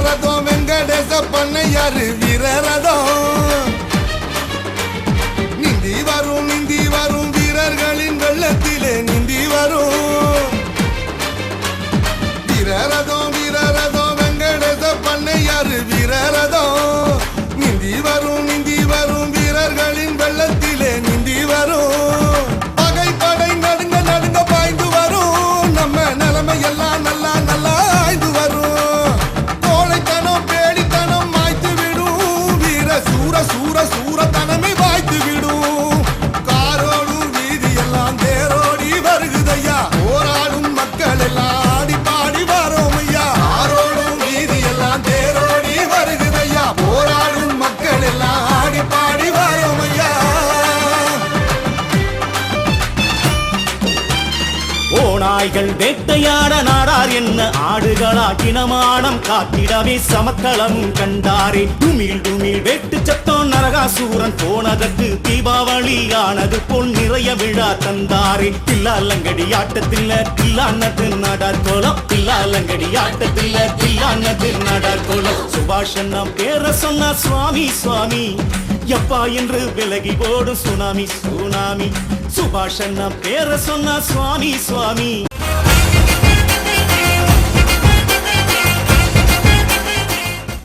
வீரரதம் வெங்கடேச பண்ணையாரு வீரரதம் நிந்தி வரும் வீரர்களின் வெள்ளத்திலே நிந்தி வரும் வீரரதம் வெங்கடேச பண்ணையாரு வீரரதம் நிந்தி வரும் வீரர்களின் வெள்ளத்திலே நிந்தி வரும் பகை படை நடுங்க பாய்ந்து வரும் நம்ம நிலைமை எல்லாம் நல்லா ஆய்ந்து வரும் கோழைத்தனம் பேடித்தனம் மாய்த்து விடும் வீர சூரத்தனமே வாய்த்து விடும் காரோடும் வீதி எல்லாம் தேரோடி வருகுதையா போராடும் மக்கள் எல்லாம் ஆடி பாடி வரோம் ஐயா காரோடும் வீதி எல்லாம் தேரோடி வருகுதையா போராடும் மக்கள் எல்லாம் ஆடி பாடி வரோம் ஐயா ஓநாய்கள் வேட்டையாட நாடார் என்ன ஆடுகளாக்கினமானம் காத்திடவே சமக்களம் கண்டாரே டுமில் வேட்டு சத்தம் நரகாசூரன் போனதற்கு தீபாவளி ஆனது போல் நிறைய விழா தந்தாரே தில்லாலங்கடி ஆட்டத்தில் தில்லானது நாடார் கோலம் தில்லாலங்கடி ஆட்டத்தில் தில்லானது நாடார் கோலம் சுபாஷன் பேர சொன்ன சுவாமி எப்பா என்று விலகி ஓடும் சுனாமி சுபாஷன் பேர சொன்ன சுவாமி